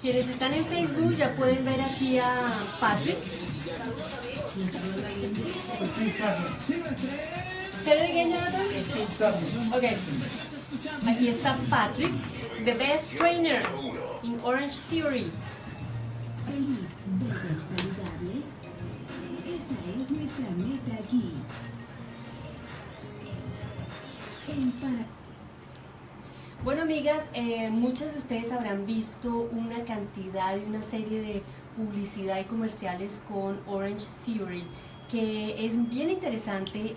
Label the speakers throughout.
Speaker 1: Quienes están en Facebook ya pueden ver aquí a Patrick. Say it again, Jonathan. Okay. Aquí está Patrick, the best trainer in Orangetheory.
Speaker 2: Feliz, bella y saludable. Esa es nuestra meta aquí.
Speaker 1: Bueno, amigas, muchas de ustedes habrán visto una cantidad y una serie de publicidad y comerciales con Orangetheory, que es bien interesante,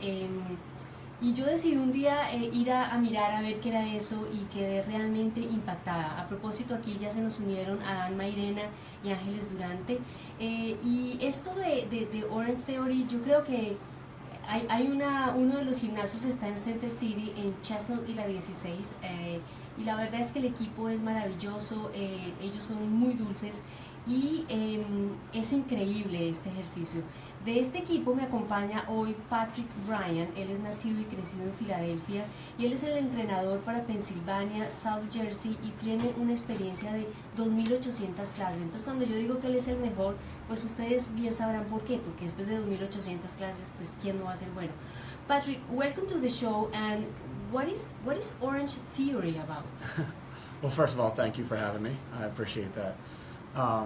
Speaker 1: y yo decidí un día ir a mirar a ver qué era eso y quedé realmente impactada. A propósito, aquí ya se nos unieron Adán Mairena y Ángeles Durante, y esto de Orangetheory, yo creo que uno de los gimnasios está en Center City, en Chestnut y la 16, y la verdad es que el equipo es maravilloso, ellos son muy dulces y es increíble este ejercicio. De este equipo me acompaña hoy Patrick Bryan. Él es nacido y crecido en Filadelfia y él es el entrenador para Pensilvania, South Jersey, y tiene una experiencia de 2.800 clases. Entonces cuando yo digo que él es el mejor, pues ustedes bien sabrán por qué, porque después de 2.800 clases, pues ¿quién no va a ser bueno? Patrick, welcome to the show, and what is Orangetheory about?
Speaker 3: Well, first of all, thank you for having me. I appreciate that.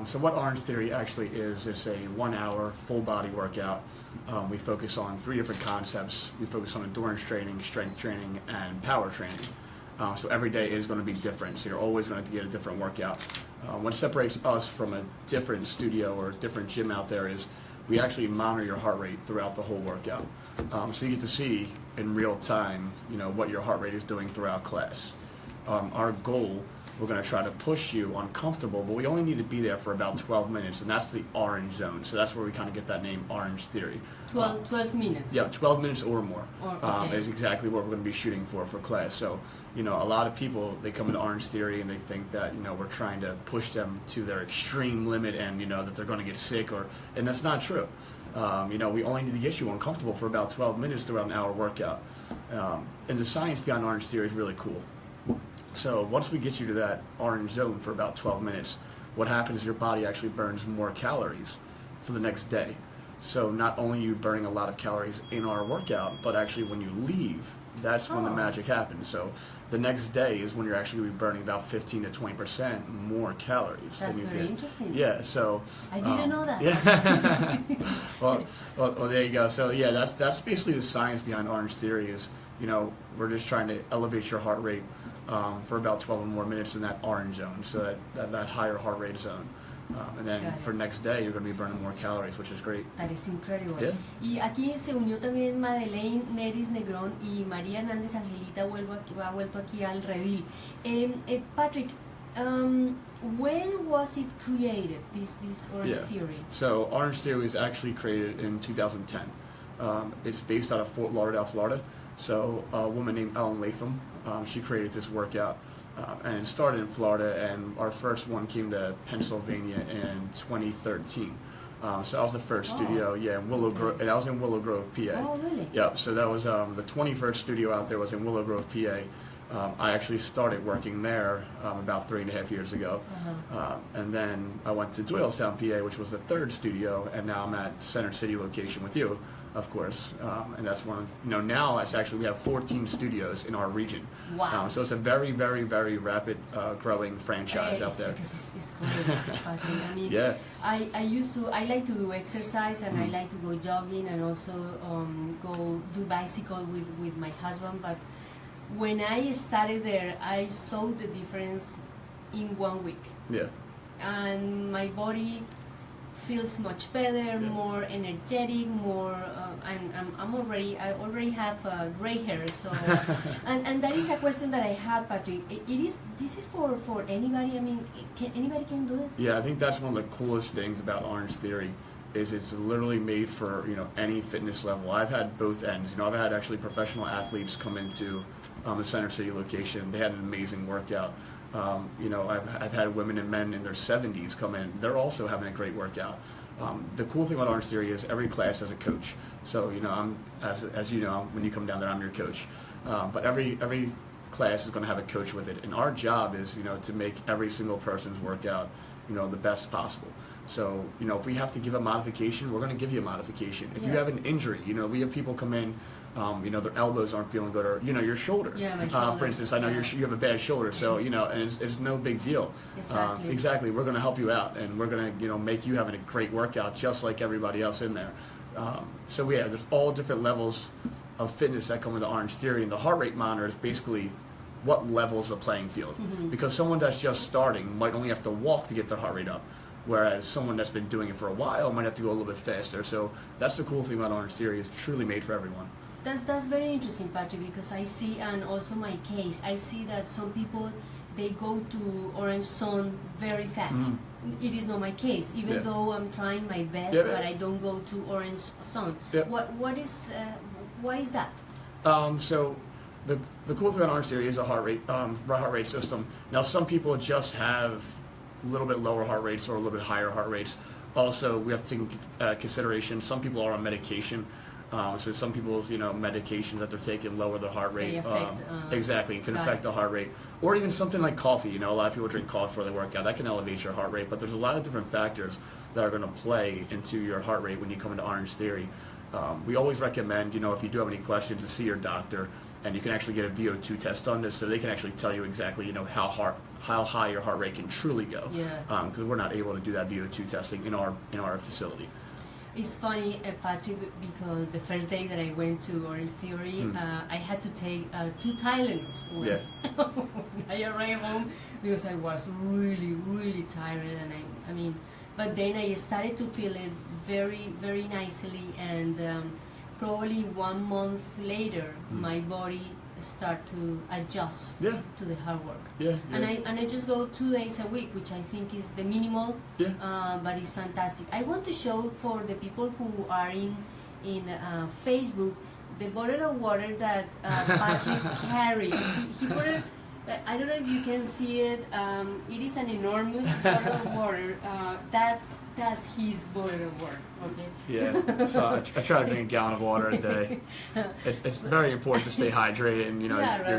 Speaker 3: So what Orangetheory actually is a 1 hour full body workout. We focus on 3 different concepts. We focus on endurance training, strength training, and power training. So every day is going to be different, so you're always going to get a different workout. What separates us from a different studio or different gym out there is we actually monitor your heart rate throughout the whole workout. So you get to see in real time, what your heart rate is doing throughout class. Our goal, we're going to try to push you uncomfortable, but we only need to be there for about 12 minutes, and that's the orange zone. So that's where we kind of get that name, Orangetheory.
Speaker 1: 12 minutes?
Speaker 3: Yeah, 12 minutes or more
Speaker 1: okay.
Speaker 3: Is exactly what we're going to be shooting for class. So, a lot of people, they come into Orangetheory and they think that, we're trying to push them to their extreme limit and, that they're going to get sick, and that's not true. We only need to get you uncomfortable for about 12 minutes throughout an hour workout. And the science behind Orangetheory is really cool. So once we get you to that orange zone for about 12 minutes, what happens is your body actually burns more calories for the next day. So not only are you burning a lot of calories in our workout, but actually when you leave, that's when the magic happens. So the next day is when you're actually going to be burning about 15 to 20% more calories
Speaker 1: That's
Speaker 3: than you
Speaker 1: very
Speaker 3: did.
Speaker 1: Interesting.
Speaker 3: Yeah, so
Speaker 1: I didn't know that.
Speaker 3: Yeah. well, there you go. So yeah, that's basically the science behind Orangetheory. Is we're just trying to elevate your heart rate for about 12 or more minutes in that orange zone, so that higher heart rate zone. And then for next day, you're going to be burning more calories, which is great.
Speaker 1: That is incredible.
Speaker 3: Yeah.
Speaker 1: Y aquí se unió también Madeleine Neris Negrón y María Hernández Angelita ha vuelto aquí al redil. Patrick, when was it created, this Orangetheory?
Speaker 3: So Orangetheory was actually created in 2010. It's based out of Fort Lauderdale, Florida. So a woman named Ellen Latham, she created this workout. And it started in Florida, and our first one came to Pennsylvania in 2013. So that was the first studio, in Willow Grove, and I was in Willow Grove, PA.
Speaker 1: Oh, really?
Speaker 3: Yep, so that was the 21st studio out there was in Willow Grove, PA. I actually started working there about 3.5 years ago. And then I went to Doylestown, PA, which was the 3rd studio, and now I'm at Center City location with you, of course. And that's one of, now it's actually, we have 14 studios in our region.
Speaker 1: Wow.
Speaker 3: So it's a very, very, very rapid growing franchise out there.
Speaker 1: Because it's great. I mean,
Speaker 3: Yeah.
Speaker 1: I like to do exercise, and I like to go jogging, and also go do bicycle with my husband, but when I started there, I saw the difference in 1 week.
Speaker 3: Yeah.
Speaker 1: And my body feels much better, more energetic, more. I already have gray hair, so. and that is a question that I have, Patrick. This is for anybody. I mean, anybody can do it.
Speaker 3: Yeah, I think that's one of the coolest things about Orangetheory. Is it's literally made for any fitness level. I've had both ends. I've had actually professional athletes come into the Center City location. They had an amazing workout. I've had women and men in their 70s come in. They're also having a great workout. The cool thing about Orangetheory is every class has a coach. So I'm as you know, when you come down there, I'm your coach. But every class is going to have a coach with it, and our job is, to make every single person's workout, the best possible. So, if we have to give a modification, we're going to give you a modification. If you have an injury, we have people come in, their elbows aren't feeling good, or, your shoulder.
Speaker 1: Yeah, my shoulder.
Speaker 3: For instance, I know you have a bad shoulder, so, and it's no big deal.
Speaker 1: Exactly.
Speaker 3: Exactly. We're going to help you out, and we're going to, make you having a great workout just like everybody else in there. So, yeah, there's all different levels of fitness that come with the Orangetheory, and the heart rate monitor is basically what levels the playing field. Because someone that's just starting might only have to walk to get their heart rate up, whereas someone that's been doing it for a while might have to go a little bit faster. So that's the cool thing about Orangetheory. It's truly made for everyone.
Speaker 1: That's very interesting, Patrick, because I see, and also my case, I see that some people, they go to Orange Zone very fast. It is not my case, even though I'm trying my best, but I don't go to Orange Zone. Why is that?
Speaker 3: So the cool thing about Orangetheory is a heart rate system. Now, some people just have a little bit lower heart rates or a little bit higher heart rates. Also, we have to take into consideration some people are on medication. So some people's, medications that they're taking lower their heart rate. Exactly, it can affect the heart rate. Or even something like coffee. A lot of people drink coffee before they work out. That can elevate your heart rate. But there's a lot of different factors that are going to play into your heart rate when you come into Orangetheory. We always recommend, if you do have any questions, to see your doctor, and you can actually get a VO2 test on this, so they can actually tell you exactly, how high your heart rate can truly go. Because we're not able to do that VO2 testing in our facility.
Speaker 1: It's funny, Patrick, because the first day that I went to Orangetheory, I had to take 2 Tylenols when I arrived home, because I was really, really tired, and but then I started to feel it very, very nicely, and probably 1 month later, my body start to adjust to the hard work. And I just go 2 days a week, which I think is the minimal, but it's fantastic. I want to show for the people who are in Facebook the bottle of water that Patrick carried. He put it, I don't know if you can see it. It is an enormous bottle of water. That's his bottle of water. Okay.
Speaker 3: Yeah. So I try to drink a gallon of water a day. It's very important to stay hydrated, and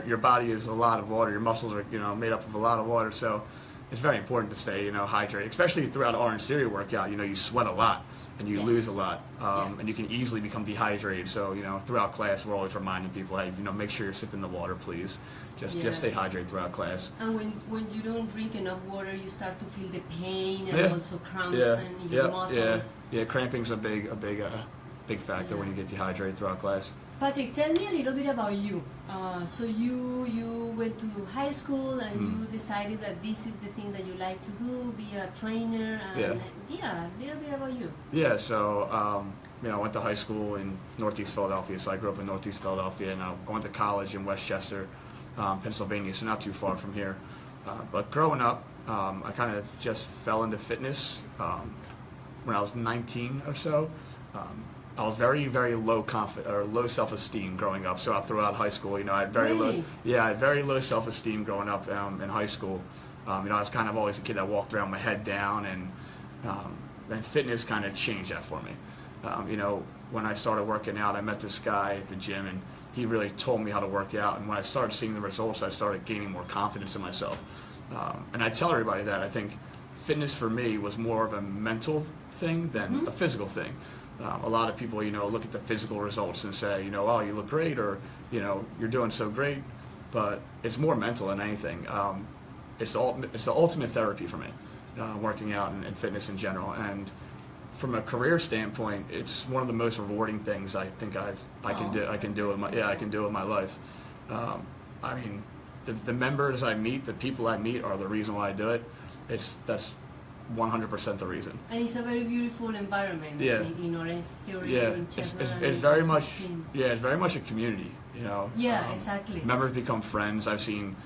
Speaker 3: your body is a lot of water. Your muscles are made up of a lot of water, so it's very important to stay hydrated, especially throughout an Orangetheory workout. You sweat a lot and you lose a lot, and you can easily become dehydrated. So throughout class, we're always reminding people, hey, make sure you're sipping the water, please. Just stay hydrated throughout class.
Speaker 1: And when you don't drink enough water, you start to feel the pain and also cramps in your muscles.
Speaker 3: Yeah, cramping's a big factor when you get dehydrated throughout class.
Speaker 1: Patrick, tell me a little bit about you. So you went to high school, and you decided that this is the thing that you like to do, be a trainer, and a little bit about you.
Speaker 3: Yeah, so I went to high school in Northeast Philadelphia, so I grew up in Northeast Philadelphia, and I went to college in Westchester, Pennsylvania, so not too far from here. But growing up, I kind of just fell into fitness when I was 19 or so. I was very, very low self-esteem growing up. So throughout high school, I had very low self-esteem growing up in high school. I was kind of always a kid that walked around with my head down, and fitness kind of changed that for me. When I started working out, I met this guy at the gym, and he really told me how to work out. And when I started seeing the results, I started gaining more confidence in myself. And I tell everybody that I think fitness for me was more of a mental thing than a physical thing. A lot of people, look at the physical results and say, oh, you look great, or, you're doing so great. But it's more mental than anything. It's the ultimate therapy for me, working out and fitness in general. And from a career standpoint, it's one of the most rewarding things I think I can do with my life. The members I meet, the people I meet, are the reason why I do it. That's 100% the reason.
Speaker 1: And it's a very beautiful environment. In Orangetheory.
Speaker 3: It's very much. It's very much a community.
Speaker 1: Exactly.
Speaker 3: Members become friends. I've seen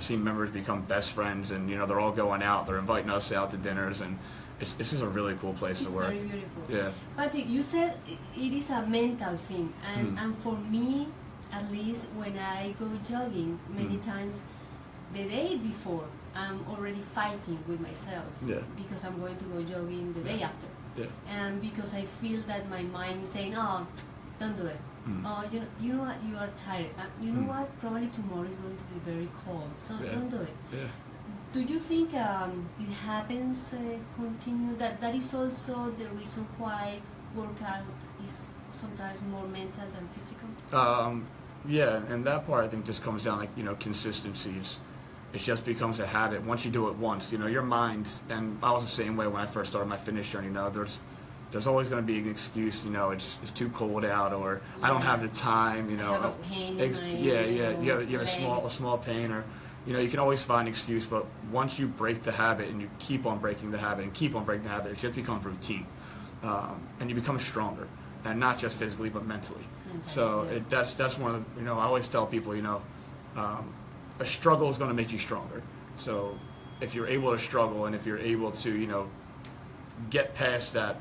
Speaker 3: members become best friends, and they're all going out. They're inviting us out to dinners, and it's just a really cool place to work.
Speaker 1: It's very beautiful.
Speaker 3: Yeah.
Speaker 1: Patrick, you said it is a mental thing, and for me, at least when I go jogging, many times the day before, I'm already fighting with myself because I'm going to go jogging the day after. And because I feel that my mind is saying, oh, don't do it. You know what, you are tired. You know what, probably tomorrow is going to be very cold, so don't do it.
Speaker 3: Yeah.
Speaker 1: Do you think it happens continue? That is also the reason why workout is sometimes more mental than physical?
Speaker 3: Yeah, and that part I think just comes down like, consistency. It just becomes a habit. Once you do it once, your mind, and I was the same way when I first started my fitness journey, there's always going to be an excuse, it's too cold out, or I don't have the time,
Speaker 1: I have a pain in my
Speaker 3: you have a small pain, or you can always find an excuse. But once you break the habit and you keep on breaking the habit and keep on breaking the habit, it just becomes routine, and you become stronger, and not just physically but mentally. So that's one of the, I always tell people, a struggle is going to make you stronger. So if you're able to struggle, and if you're able to get past that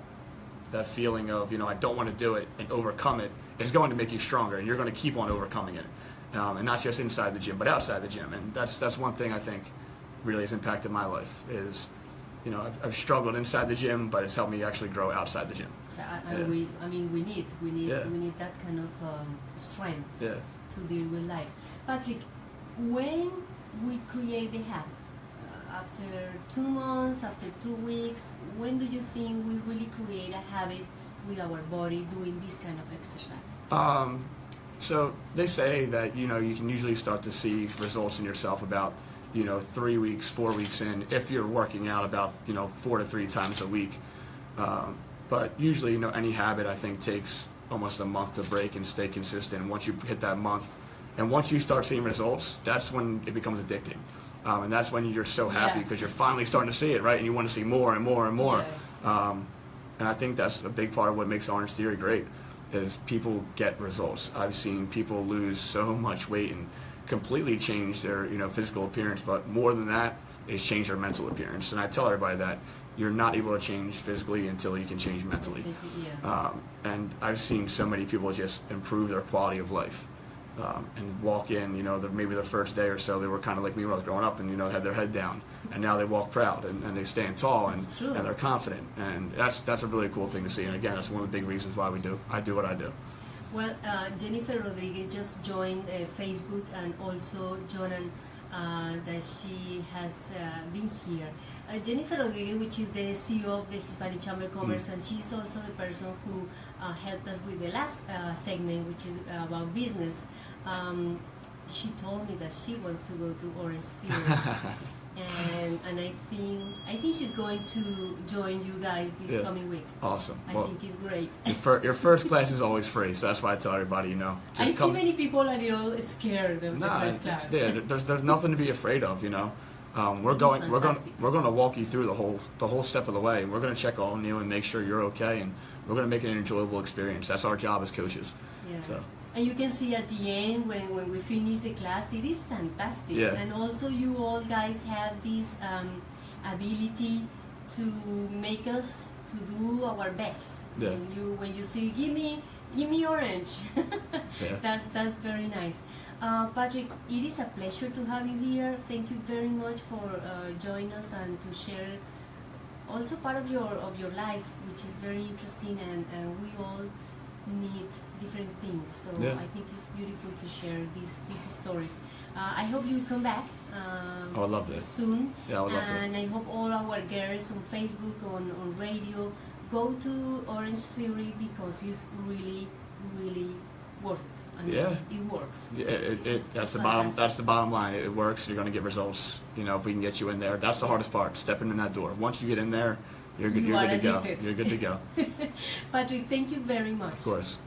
Speaker 3: feeling of I don't want to do it, and overcome it, it's going to make you stronger, and you're going to keep on overcoming it, and not just inside the gym but outside the gym. And that's one thing I think really has impacted my life is I've struggled inside the gym, but it's helped me actually grow outside the gym.
Speaker 1: We need that kind of strength to deal with life. Patrick, when we create the habit, after 2 months, after 2 weeks, when do you think we really create a habit with our body doing this kind of exercise?
Speaker 3: So they say that you can usually start to see results in yourself about 3 weeks, 4 weeks in, if you're working out about 4 to 3 times a week. But usually any habit I think takes almost a month to break and stay consistent. And once you hit that month, and once you start seeing results, that's when it becomes addicting. And that's when you're so happy because you're finally starting to see it, right? And you want to see more and more and more. Yeah. And I think that's a big part of what makes Orangetheory great, is people get results. I've seen people lose so much weight and completely change their physical appearance, but more than that is change their mental appearance. And I tell everybody that you're not able to change physically until you can change mentally. And I've seen so many people just improve their quality of life. And walk in, maybe their first day or so, they were kind of like me when I was growing up, and had their head down, and now they walk proud, and they stand tall, and they're confident, and that's a really cool thing to see. And again, that's one of the big reasons why I do what I do.
Speaker 1: Well, Jennifer Rodriguez just joined Facebook, and also Jonan, that she has been here. Jennifer Rodriguez, which is the CEO of the Hispanic Chamber of Commerce, and she's also the person who helped us with the last segment, which is about business. She told me that she wants to go to Orangetheory, and I think she's going to join you guys this coming week.
Speaker 3: Awesome.
Speaker 1: I think it's great.
Speaker 3: Your first class is always free, so that's why I tell everybody,
Speaker 1: I see many people are a little scared of the first class.
Speaker 3: Yeah, there's nothing to be afraid of, We're going to walk you through the whole step of the way. We're going to check on you and make sure you're okay, and we're going to make it an enjoyable experience. That's our job as coaches.
Speaker 1: Yeah.
Speaker 3: So.
Speaker 1: And you can see at the end when we finish the class, it is fantastic.
Speaker 3: Yeah.
Speaker 1: And also you all guys have this ability to make us to do our best.
Speaker 3: Yeah.
Speaker 1: When you say give me orange, that's very nice. Patrick, it is a pleasure to have you here. Thank you very much for joining us and to share also part of your life, which is very interesting, and we all need different things. So I think it's beautiful to share these stories. I hope you come back
Speaker 3: I would love this.
Speaker 1: soon.
Speaker 3: Yeah, I would love to.
Speaker 1: And I hope all our girls on Facebook, on radio, go to Orangetheory because it's really, really worth it. I mean, it works.
Speaker 3: Yeah, that's the bottom line. It works. You're going to get results. If we can get you in there, that's the hardest part. Stepping in that door. Once you get in there, you're good to go. You're good to go.
Speaker 1: Patrick, thank you very much.
Speaker 3: Of course.